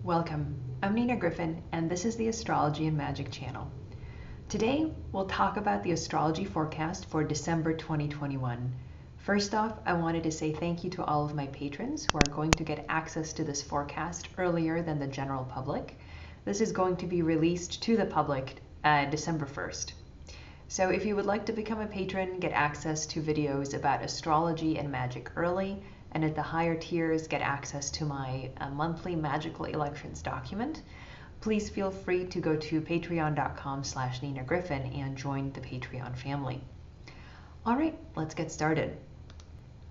Welcome, I'm Nina Griffin, and this is the Astrology and Magic channel. Today, we'll talk about the astrology forecast for December 2021. First off, I wanted to say thank you to all of my patrons who are going to get access to this forecast earlier than the general public. This is going to be released to the public December 1st. So if you would like to become a patron, get access to videos about astrology and magic early, and at the higher tiers get access to my monthly magical elections document, please feel free to go to patreon.com/Nina Griffin and join the Patreon family. All right, let's get started.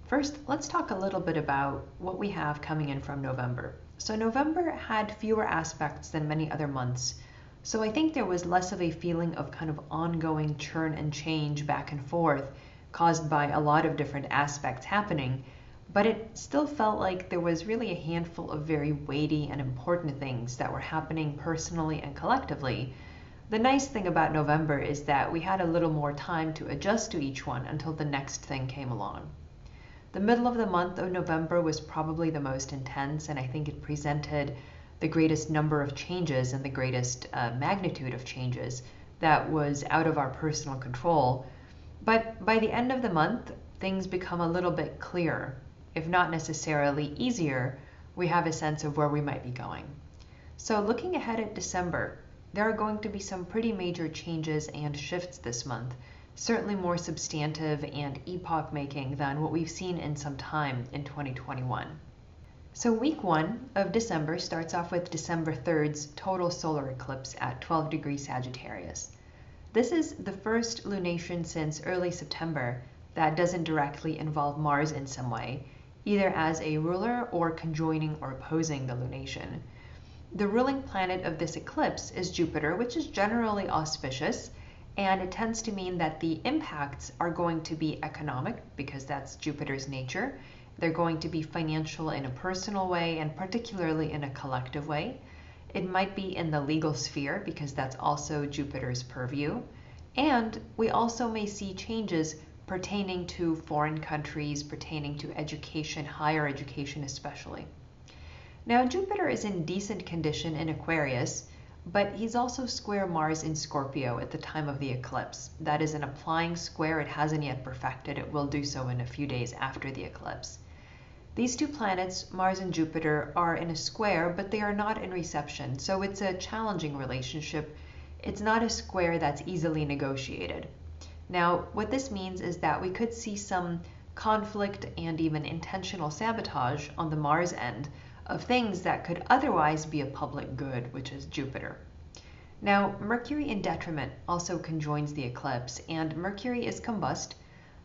First, let's talk a little bit about what we have coming in from November. So November had fewer aspects than many other months, so I think there was less of a feeling of kind of ongoing churn and change back and forth caused by a lot of different aspects happening. But it still felt like there was really a handful of very weighty and important things that were happening personally and collectively. The nice thing about November is that we had a little more time to adjust to each one until the next thing came along. The middle of the month of November was probably the most intense, and I think it presented the greatest number of changes and the greatest magnitude of changes that was out of our personal control. But by the end of the month, things become a little bit clearer. If not necessarily easier, we have a sense of where we might be going. So looking ahead at December, there are going to be some pretty major changes and shifts this month, certainly more substantive and epoch-making than what we've seen in some time in 2021. So week 1 of December starts off with December 3rd's total solar eclipse at 12 degrees Sagittarius. This is the first lunation since early September that doesn't directly involve Mars in some way, either as a ruler or conjoining or opposing the lunation. The ruling planet of this eclipse is Jupiter, which is generally auspicious, and it tends to mean that the impacts are going to be economic, because that's Jupiter's nature. They're going to be financial in a personal way, and particularly in a collective way. It might be in the legal sphere, because that's also Jupiter's purview. And we also may see changes pertaining to foreign countries, pertaining to education, higher education especially. Now, Jupiter is in decent condition in Aquarius, but he's also square Mars in Scorpio at the time of the eclipse. That is an applying square. It hasn't yet perfected. It will do so in a few days after the eclipse. These two planets, Mars and Jupiter, are in a square, but they are not in reception, so it's a challenging relationship. It's not a square that's easily negotiated. Now, what this means is that we could see some conflict and even intentional sabotage on the Mars end of things that could otherwise be a public good, which is Jupiter. Now, Mercury in detriment also conjoins the eclipse, and Mercury is combust,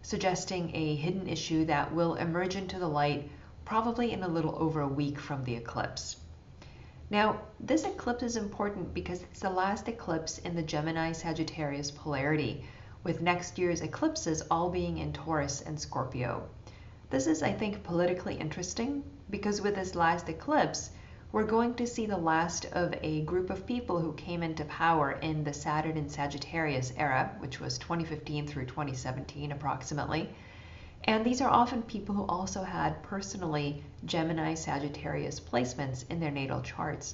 suggesting a hidden issue that will emerge into the light probably in a little over a week from the eclipse. Now, this eclipse is important because it's the last eclipse in the Gemini-Sagittarius polarity, with next year's eclipses all being in Taurus and Scorpio. This is, I think, politically interesting because with this last eclipse, we're going to see the last of a group of people who came into power in the Saturn and Sagittarius era, which was 2015 through 2017 approximately. And these are often people who also had personally Gemini-Sagittarius placements in their natal charts.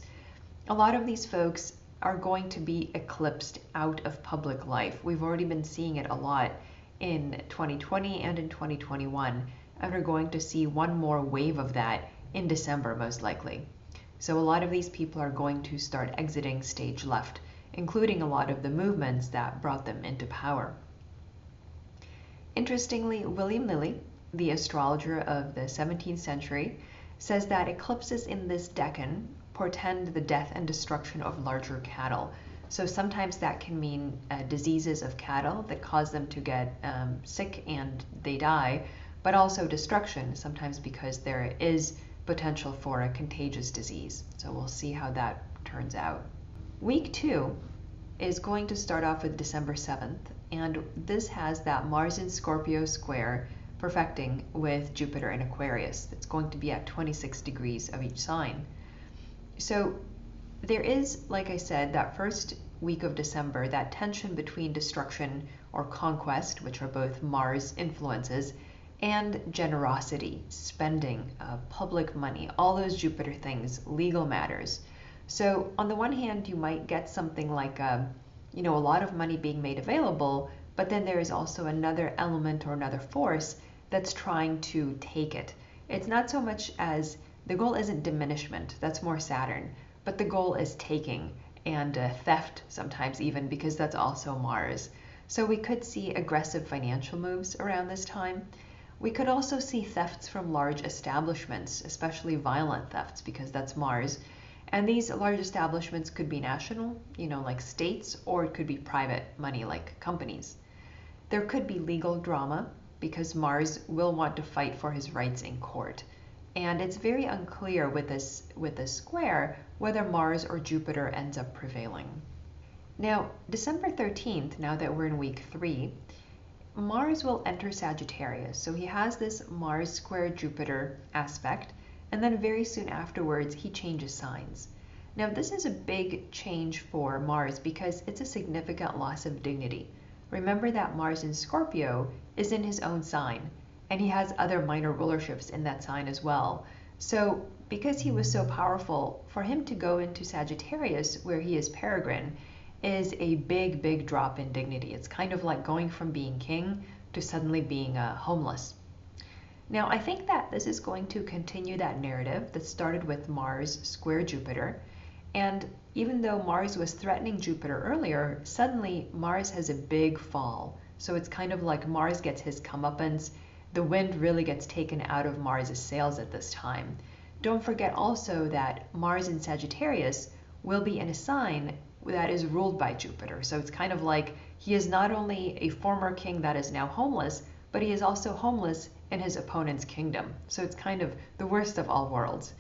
A lot of these folks are going to be eclipsed out of public life. We've already been seeing it a lot in 2020 and in 2021, and we're going to see one more wave of that in December most likely. So a lot of these people are going to start exiting stage left, including a lot of the movements that brought them into power. Interestingly, William Lilly, the astrologer of the 17th century, says that eclipses in this decan portend the death and destruction of larger cattle. So sometimes that can mean diseases of cattle that cause them to get sick and they die, but also destruction, sometimes because there is potential for a contagious disease. So we'll see how that turns out. Week 2 is going to start off with December 7th, and this has that Mars in Scorpio square perfecting with Jupiter in Aquarius. It's going to be at 26 degrees of each sign. So there is, like I said, that first week of December, that tension between destruction or conquest, which are both Mars influences, and generosity, spending, public money, all those Jupiter things, legal matters. So on the one hand, you might get something like a lot of money being made available, but then there is also another element or another force that's trying to take it. It's not so much as the goal isn't diminishment, that's more Saturn, but the goal is taking and theft sometimes even, because that's also Mars. So we could see aggressive financial moves around this time. We could also see thefts from large establishments, especially violent thefts, because that's Mars. And these large establishments could be national, like states, or it could be private money, like companies. There could be legal drama, because Mars will want to fight for his rights in court. And it's very unclear with this square whether Mars or Jupiter ends up prevailing. Now, December 13th, now that we're in week 3, Mars will enter Sagittarius. So he has this Mars square Jupiter aspect, and then very soon afterwards he changes signs. Now, this is a big change for Mars because it's a significant loss of dignity. Remember that Mars in Scorpio is in his own sign, and he has other minor rulerships in that sign as well. So because he was so powerful, for him to go into Sagittarius, where he is peregrine, is a big drop in dignity. It's kind of like going from being king to suddenly being homeless. Now, I think that this is going to continue that narrative that started with Mars square Jupiter. And even though Mars was threatening Jupiter earlier, suddenly Mars has a big fall. So it's kind of like Mars gets his comeuppance. The wind really gets taken out of Mars's sails at this time. Don't forget also that Mars in Sagittarius will be in a sign that is ruled by Jupiter. So it's kind of like he is not only a former king that is now homeless, but he is also homeless in his opponent's kingdom. So it's kind of the worst of all worlds.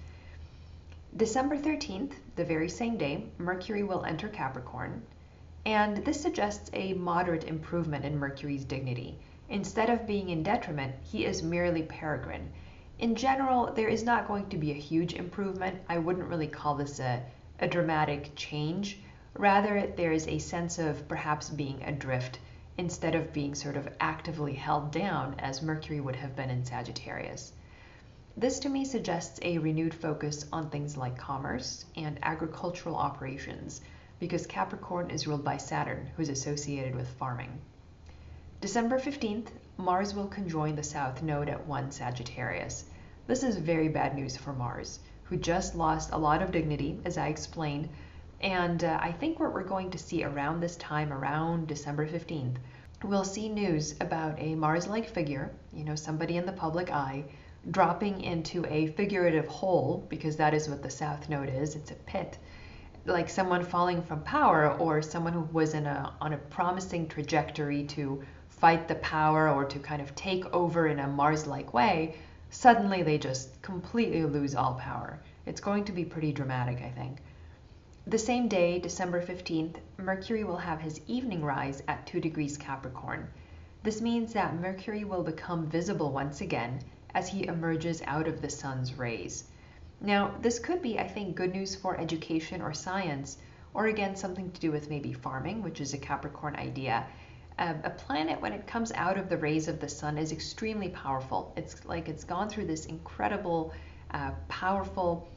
December 13th, the very same day, Mercury will enter Capricorn, and this suggests a moderate improvement in Mercury's dignity. Instead of being in detriment, he is merely peregrine. In general, there is not going to be a huge improvement. I wouldn't really call this a dramatic change. Rather, there is a sense of perhaps being adrift instead of being sort of actively held down as Mercury would have been in Sagittarius. This to me suggests a renewed focus on things like commerce and agricultural operations, because Capricorn is ruled by Saturn, who's associated with farming. December 15th, Mars will conjoin the South Node at 1 Sagittarius. This is very bad news for Mars, who just lost a lot of dignity, as I explained, and I think what we're going to see around this time, around December 15th, we'll see news about a Mars-like figure, somebody in the public eye, dropping into a figurative hole, because that is what the South Node is, it's a pit, like someone falling from power, or someone who was on a promising trajectory to fight the power or to kind of take over in a Mars-like way. Suddenly they just completely lose all power. It's going to be pretty dramatic, I think. The same day, December 15th, Mercury will have his evening rise at 2 degrees Capricorn. This means that Mercury will become visible once again as he emerges out of the sun's rays. Now, this could be, I think, good news for education or science, or again, something to do with maybe farming, which is a Capricorn idea. A planet, when it comes out of the rays of the sun, is extremely powerful. It's like it's gone through this incredible, powerful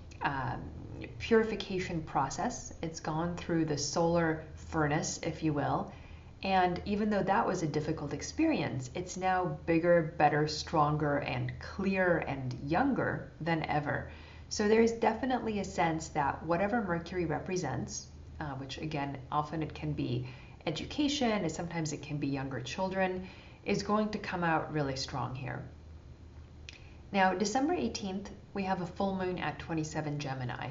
purification process. It's gone through the solar furnace, if you will. And even though that was a difficult experience, it's now bigger, better, stronger, and clearer and younger than ever. So there's definitely a sense that whatever Mercury represents, which again, often it can be education, and sometimes it can be younger children, is going to come out really strong here. Now, December 18th, we have a full moon at 27 Gemini.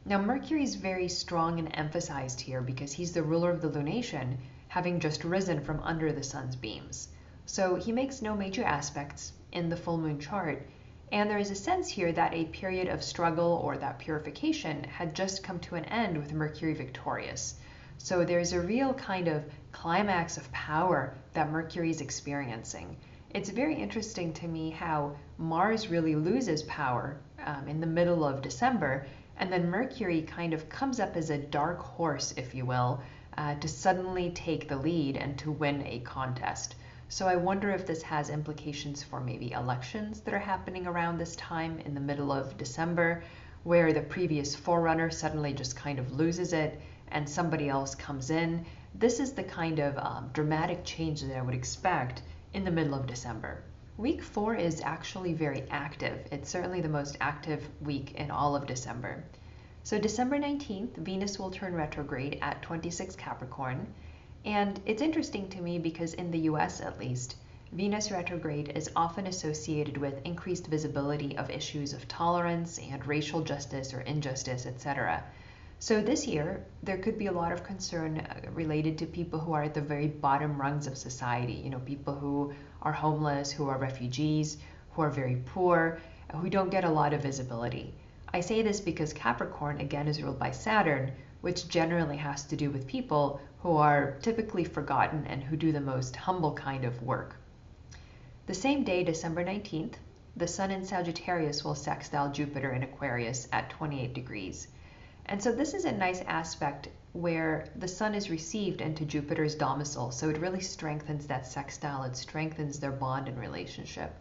Now, Mercury is very strong and emphasized here because he's the ruler of the lunation, having just risen from under the sun's beams. So he makes no major aspects in the full moon chart, and there is a sense here that a period of struggle or that purification had just come to an end with Mercury victorious. So there's a real kind of climax of power that Mercury is experiencing. It's very interesting to me how Mars really loses power in the middle of December, and then Mercury kind of comes up as a dark horse, if you will, to suddenly take the lead and to win a contest. So I wonder if this has implications for maybe elections that are happening around this time in the middle of December, where the previous forerunner suddenly just kind of loses it and somebody else comes in. This is the kind of dramatic change that I would expect in the middle of December. Week 4 is actually very active. It's certainly the most active week in all of December. So December 19th, Venus will turn retrograde at 26 Capricorn. And it's interesting to me because in the US at least, Venus retrograde is often associated with increased visibility of issues of tolerance and racial justice or injustice, etc. So this year, there could be a lot of concern related to people who are at the very bottom rungs of society, people who are homeless, who are refugees, who are very poor, who don't get a lot of visibility. I say this because Capricorn, again, is ruled by Saturn, which generally has to do with people who are typically forgotten and who do the most humble kind of work. The same day, December 19th, the Sun in Sagittarius will sextile Jupiter in Aquarius at 28 degrees. And so this is a nice aspect where the Sun is received into Jupiter's domicile, so it really strengthens that sextile, it strengthens their bond and relationship.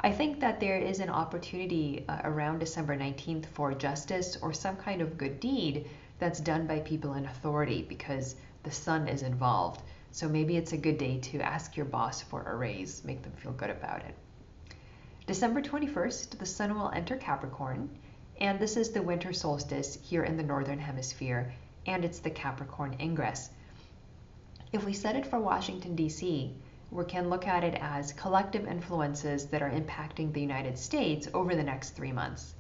I think that there is an opportunity around December 19th for justice or some kind of good deed that's done by people in authority because the Sun is involved. So maybe it's a good day to ask your boss for a raise, make them feel good about it. December 21st, the Sun will enter Capricorn, and this is the winter solstice here in the Northern Hemisphere, and it's the Capricorn ingress. If we set it for Washington, D.C., we can look at it as collective influences that are impacting the United States over the next 3 months.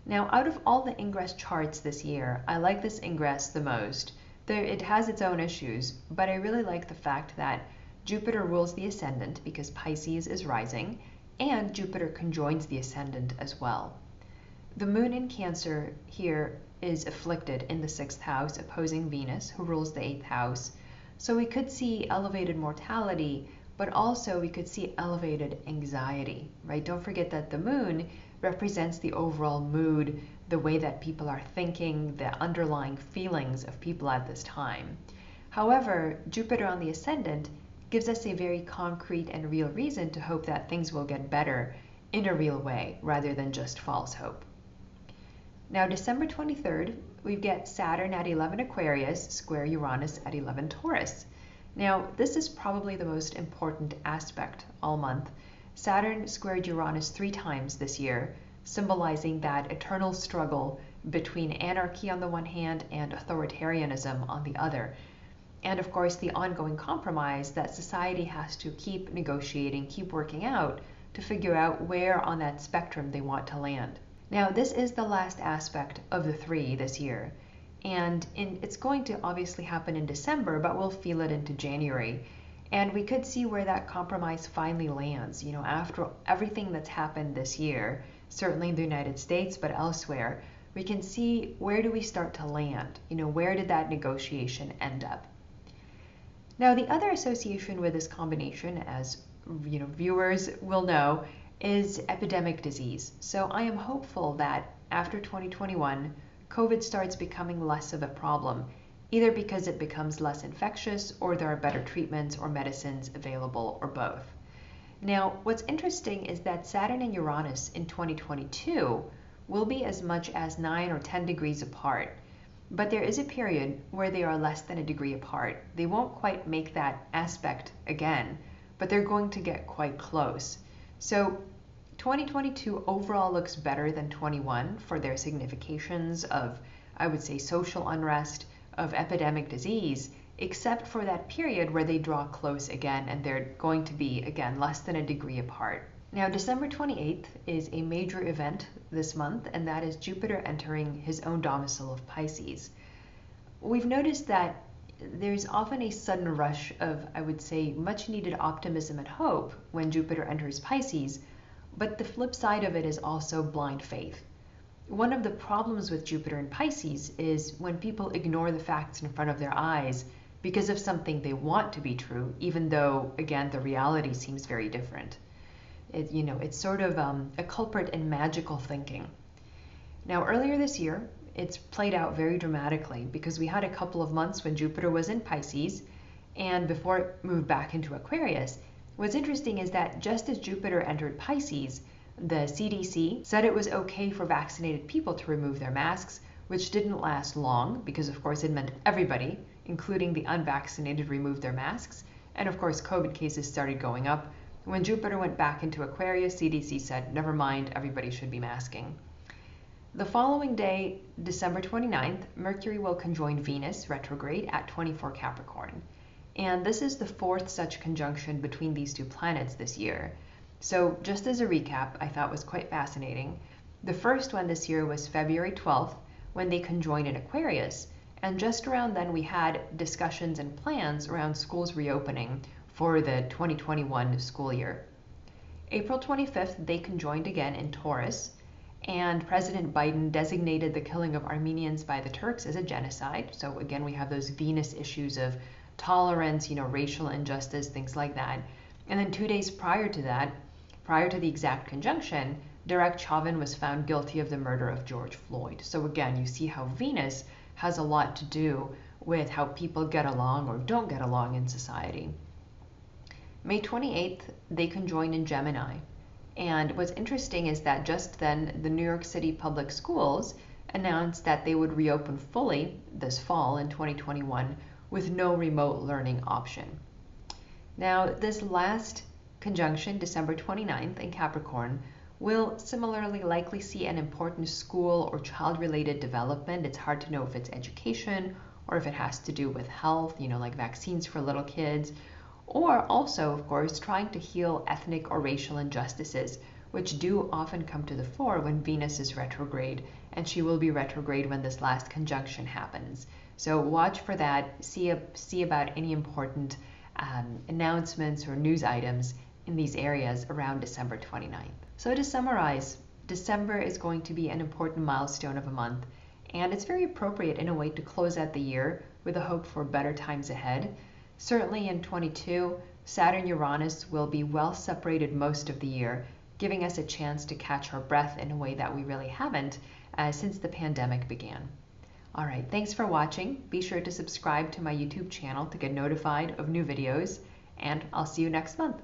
Now, out of all the ingress charts this year, I like this ingress the most. It has its own issues, but I really like the fact that Jupiter rules the ascendant because Pisces is rising, and Jupiter conjoins the ascendant as well. The moon in Cancer here is afflicted in the 6th house, opposing Venus, who rules the 8th house. So we could see elevated mortality, but also we could see elevated anxiety, right? Don't forget that the moon represents the overall mood, the way that people are thinking, the underlying feelings of people at this time. However, Jupiter on the ascendant gives us a very concrete and real reason to hope that things will get better in a real way, rather than just false hope. Now, December 23rd, we get Saturn at 11 Aquarius, square Uranus at 11 Taurus. Now, this is probably the most important aspect all month. Saturn squared Uranus 3 times this year, symbolizing that eternal struggle between anarchy on the one hand and authoritarianism on the other. And of course, the ongoing compromise that society has to keep negotiating, keep working out to figure out where on that spectrum they want to land. Now, this is the last aspect of the 3 this year, and it's going to obviously happen in December, but we'll feel it into January. And we could see where that compromise finally lands, after everything that's happened this year, certainly in the United States, but elsewhere, we can see where do we start to land, where did that negotiation end up. Now, the other association with this combination, as viewers will know, is epidemic disease. So I am hopeful that after 2021, COVID starts becoming less of a problem, either because it becomes less infectious or there are better treatments or medicines available, or both. Now, what's interesting is that Saturn and Uranus in 2022 will be as much as 9 or 10 degrees apart, but there is a period where they are less than a degree apart. They won't quite make that aspect again, but they're going to get quite close. So 2022 overall looks better than 21 for their significations of, I would say, social unrest, of epidemic disease, except for that period where they draw close again and they're going to be, again, less than a degree apart. Now, December 28th is a major event this month, and that is Jupiter entering his own domicile of Pisces. We've noticed that there's often a sudden rush of, I would say, much needed optimism and hope when Jupiter enters Pisces, but the flip side of it is also blind faith. One of the problems with Jupiter in Pisces is when people ignore the facts in front of their eyes because of something they want to be true, even though, again, the reality seems very different. It's sort of a culprit in magical thinking. Now, earlier this year, it's played out very dramatically because we had a couple of months when Jupiter was in Pisces, and before it moved back into Aquarius. What's interesting is that just as Jupiter entered Pisces, The CDC said it was okay for vaccinated people to remove their masks, which didn't last long because, of course, it meant everybody, including the unvaccinated, removed their masks. And of course, COVID cases started going up. When Jupiter went back into Aquarius, CDC said, never mind, everybody should be masking. The following day, December 29th, Mercury will conjoin Venus retrograde at 24 Capricorn. And this is the fourth such conjunction between these two planets this year. So just as a recap, I thought was quite fascinating. The first one this year was February 12th, when they conjoined in Aquarius. And just around then we had discussions and plans around schools reopening for the 2021 school year. April 25th, they conjoined again in Taurus, and President Biden designated the killing of Armenians by the Turks as a genocide. So again, we have those Venus issues of tolerance, racial injustice, things like that. And then 2 days prior to that, prior to the exact conjunction, Derek Chauvin was found guilty of the murder of George Floyd. So again, you see how Venus has a lot to do with how people get along or don't get along in society. May 28th, they conjoined in Gemini. And what's interesting is that just then, the New York City public schools announced that they would reopen fully this fall in 2021 with no remote learning option. Now, this last conjunction, December 29th in Capricorn, will similarly likely see an important school or child-related development. It's hard to know if it's education or if it has to do with health, like vaccines for little kids, or also, of course, trying to heal ethnic or racial injustices, which do often come to the fore when Venus is retrograde, and she will be retrograde when this last conjunction happens. So watch for that, see about any important announcements or news items in these areas around December 29th. So to summarize, December is going to be an important milestone of a month, and it's very appropriate in a way to close out the year with a hope for better times ahead. Certainly in 22, Saturn-Uranus will be well separated most of the year, giving us a chance to catch our breath in a way that we really haven't since the pandemic began. All right, thanks for watching. Be sure to subscribe to my YouTube channel to get notified of new videos, and I'll see you next month.